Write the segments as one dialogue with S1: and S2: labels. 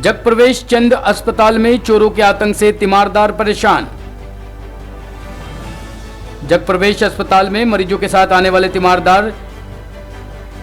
S1: जगप्रवेश चंद अस्पताल में चोरों के आतंक से तीमारदार परेशान। जगप्रवेश अस्पताल में मरीजों के साथ आने वाले तीमारदार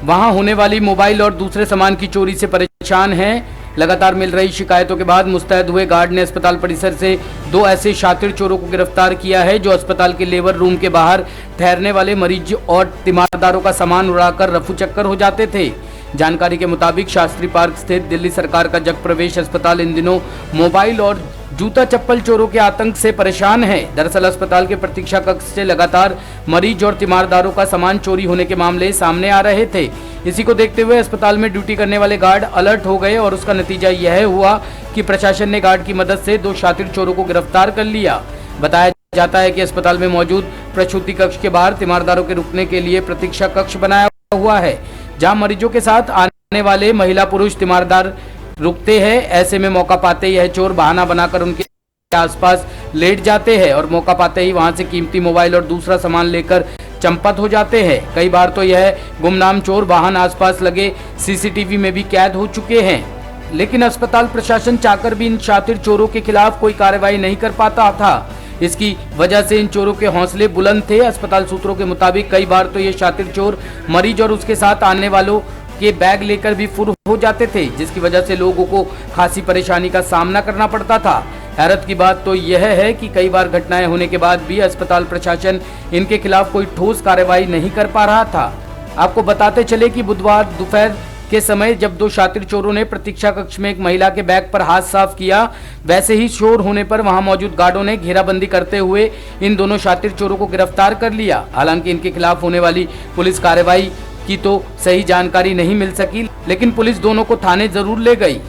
S1: वहां होने वाली मोबाइल और दूसरे सामान की चोरी से परेशान हैं। लगातार मिल रही शिकायतों के बाद मुस्तैद हुए गार्ड ने अस्पताल परिसर से 2 ऐसे शातिर चोरों को गिरफ्तार किया है जो अस्पताल के लेबर रूम के बाहर ठहरने वाले मरीज और तीमारदारों का सामान उड़ाकर रफू चक्कर हो जाते थे। जानकारी के मुताबिक शास्त्री पार्क स्थित दिल्ली सरकार का जगप्रवेश अस्पताल इन दिनों मोबाइल और जूता चप्पल चोरों के आतंक से परेशान है। दरअसल अस्पताल के प्रतीक्षा कक्ष से लगातार मरीज और तीमारदारों का सामान चोरी होने के मामले सामने आ रहे थे। इसी को देखते हुए अस्पताल में ड्यूटी करने वाले गार्ड अलर्ट हो गए और उसका नतीजा यह हुआ कि प्रशासन ने गार्ड की मदद से 2 शातिर चोरों को गिरफ्तार कर लिया। बताया जाता है कि अस्पताल में मौजूद प्रसूति कक्ष के बाहर तीमारदारों के रुकने के लिए प्रतीक्षा कक्ष बनाया हुआ है, जहां मरीजों के साथ आने वाले महिला पुरुष तीमारदार रुकते हैं। ऐसे में मौका पाते ही यह चोर बहाना बनाकर उनके आसपास लेट जाते हैं और मौका पाते ही वहां से कीमती मोबाइल और दूसरा सामान लेकर चंपत हो जाते हैं। कई बार तो यह गुमनाम चोर वाहन आसपास लगे सीसीटीवी में भी कैद हो चुके हैं, लेकिन अस्पताल प्रशासन चाहकर भी इन शातिर चोरों के खिलाफ कोई कार्रवाई नहीं कर पाता था। इसकी वजह से इन चोरों के हौसले बुलंद थे। अस्पताल सूत्रों के मुताबिक कई बार तो ये शातिर चोर मरीज और उसके साथ आने वालों के बैग लेकर भी फुर हो जाते थे, जिसकी वजह से लोगों को खासी परेशानी का सामना करना पड़ता था। हैरत की बात तो यह है कि कई बार घटनाएं होने के बाद भी अस्पताल प्रशासन इनके खिलाफ कोई ठोस कार्रवाई नहीं कर पा रहा था। आपको बताते चले कि बुधवार दोपहर के समय जब 2 शातिर चोरों ने प्रतीक्षा कक्ष में एक महिला के बैग पर हाथ साफ किया, वैसे ही शोर होने पर वहां मौजूद गार्डों ने घेराबंदी करते हुए इन दोनों शातिर चोरों को गिरफ्तार कर लिया। हालांकि इनके खिलाफ होने वाली पुलिस कार्रवाई की तो सही जानकारी नहीं मिल सकी, लेकिन पुलिस दोनों को थाने जरूर ले गई।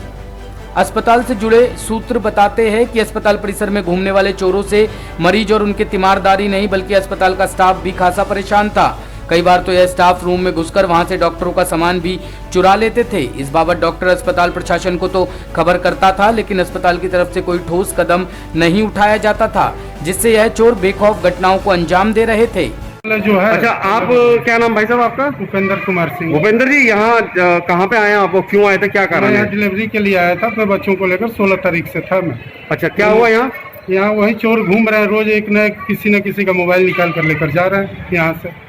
S1: अस्पताल से जुड़े सूत्र बताते हैं कि अस्पताल परिसर में घूमने वाले चोरों से मरीज और उनके तीमारदारी नहीं बल्कि अस्पताल का स्टाफ भी खासा परेशान था। कई बार तो यह स्टाफ रूम में घुसकर वहां से डॉक्टरों का सामान भी चुरा लेते थे। इस बाबत डॉक्टर अस्पताल प्रशासन को तो खबर करता था, लेकिन अस्पताल की तरफ से कोई ठोस कदम नहीं उठाया जाता था, जिससे यह चोर बेखौफ घटनाओं को अंजाम दे रहे थे।
S2: जो है।
S3: अच्छा, आप क्या नाम भाई साहब आपका?
S2: उपेंद्र कुमार सिंह।
S3: उपेंद्र जी, यहाँ कहाँ पे आए हैं आप? क्यों आए थे, क्या कारण है?
S2: यहाँ डिलीवरी के लिए आया था, अपने बच्चों को लेकर 16 तारीख से था मैं।
S3: अच्छा, क्या हुआ यहाँ?
S2: यहाँ वही चोर घूम रहे हैं, रोज एक न किसी न किसी का मोबाइल निकाल कर लेकर जा रहे हैं यहाँ से।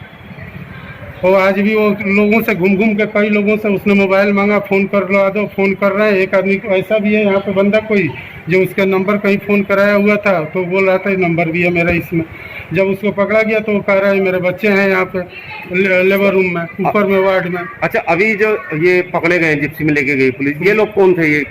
S2: और आज भी वो लोगों से घूम घूम के कई लोगों से उसने मोबाइल मांगा, फ़ोन कर लो दो, फ़ोन कर रहे हैं। एक आदमी को ऐसा भी है यहाँ पे बंदा कोई जो उसका नंबर कहीं फ़ोन कराया हुआ था, तो बोल रहा था ये नंबर भी है मेरा इसमें। जब उसको पकड़ा गया तो वो कह रहा है मेरे बच्चे हैं यहाँ पे लेबर रूम में, ऊपर में वार्ड में।
S3: अच्छा, अभी जो ये पकड़े गए जिप्सी में लेके गई पुलिस, ये लोग कौन थे? ये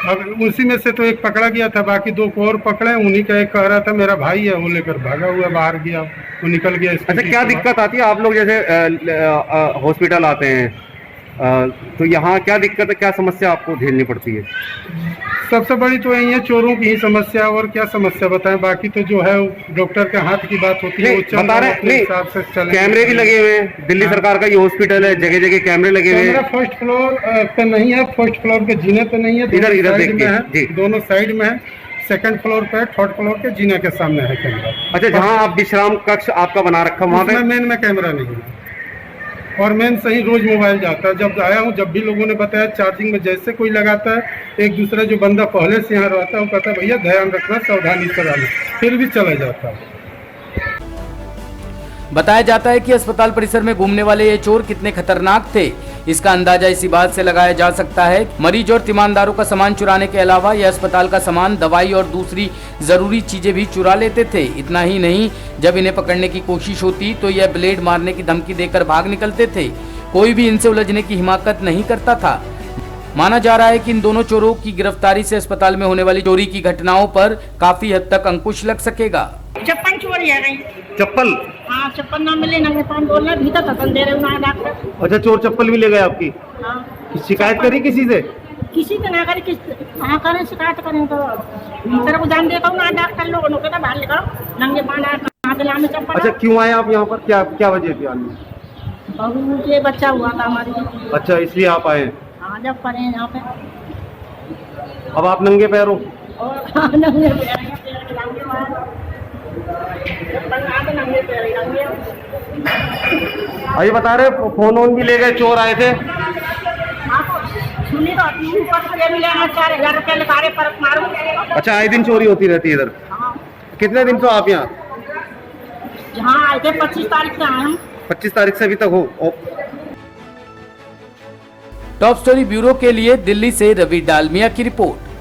S2: अब उसी में से तो एक पकड़ा गया था, बाकी 2 को और पकड़े। उन्हीं का एक कह रहा था मेरा भाई है, वो लेकर भागा हुआ बाहर गया, वो निकल गया।
S3: अच्छा, क्या दिक्कत आती है? आप लोग जैसे हॉस्पिटल आते हैं तो यहाँ क्या दिक्कत है, क्या समस्या आपको झेलनी पड़ती है?
S2: सबसे बड़ी तो यही है चोरों की ही समस्या, और क्या समस्या बताएं। बाकी तो जो है डॉक्टर के हाथ की बात होती है, वो
S3: बता रहे नहीं। कैमरे भी लगे हुए हैं, दिल्ली सरकार का ये हॉस्पिटल है, जगह जगह कैमरे लगे हुए हैं।
S2: फर्स्ट फ्लोर पे नहीं है, फर्स्ट फ्लोर के जीने पे नहीं है,
S3: इधर देखिए,
S2: दोनों साइड में है। सेकंड फ्लोर पे, थर्ड फ्लोर के जीने के सामने है कैमरा।
S3: अच्छा, जहाँ आप विश्राम कक्ष आपका बना रखा वहाँ पे
S2: मेन में कैमरा नहीं है, और मेन सही रोज मोबाइल जाता है। जब आया हूँ, जब भी लोगों ने बताया चार्जिंग में जैसे कोई लगाता है, एक दूसरा जो बंदा पहले से यहाँ रहता है वो कहता है भैया ध्यान रखना, सावधानी से रहना, फिर भी चला जाता है।
S1: बताया जाता है कि अस्पताल परिसर में घूमने वाले ये चोर कितने खतरनाक थे, इसका अंदाजा इसी बात से लगाया जा सकता है। मरीज और तीमारदारों का सामान चुराने के अलावा यह अस्पताल का सामान, दवाई और दूसरी जरूरी चीजें भी चुरा लेते थे। इतना ही नहीं, जब इन्हें पकड़ने की कोशिश होती तो यह ब्लेड मारने की धमकी देकर भाग निकलते थे। कोई भी इनसे उलझने की हिम्मत नहीं करता था। माना जा रहा है कि इन दोनों चोरों की गिरफ्तारी से अस्पताल में होने वाली चोरी की घटनाओं पर काफी हद तक अंकुश लग सकेगा।
S4: चप्पल चोरी है गई।
S3: चप्पल?
S4: हाँ, चप्पल ना मिले, नंगे पाँव बोल रहे, भीतर धक्का दे रहे हैं डॉक्टर।
S3: अच्छा, चोर चप्पल भी ले गए आपकी?
S4: हाँ।
S3: शिकायत करी किसी से?
S4: किसी को ना करें, कहाँ करें शिकायत करें तो भीतर को जान देता हूँ ना, डॉक्टर लोगों ने कहता बाहर निकालो, नंगे पाँव कहाँ दिला में चप्पल।
S3: अच्छा, क्यों आए आप यहाँ पर, क्या वजह थी आने?
S4: बहू के बच्चा हुआ था हमारी।
S3: अच्छा, इसलिए आप आए?
S4: हाँ, जब पड़े यहाँ पे।
S3: अब आप नंगे पैर हो?
S4: नंगे पैर
S3: ये बता रहे फोन वोन भी ले गए, चोर आए थे?
S4: सुनी तो ऊपर से भी लेना 4,000 रुपये लगा रहे पर मारो।
S3: अच्छा, आए दिन चोरी होती रहती है इधर?
S4: हाँ,
S3: कितने दिन से आप यहाँ?
S4: यहाँ आए थे 25 तारीख से आए हम।
S3: 25 तारीख से अभी तक हो?
S1: टॉप स्टोरी ब्यूरो के लिए दिल्ली से रवि डालमिया की रिपोर्ट।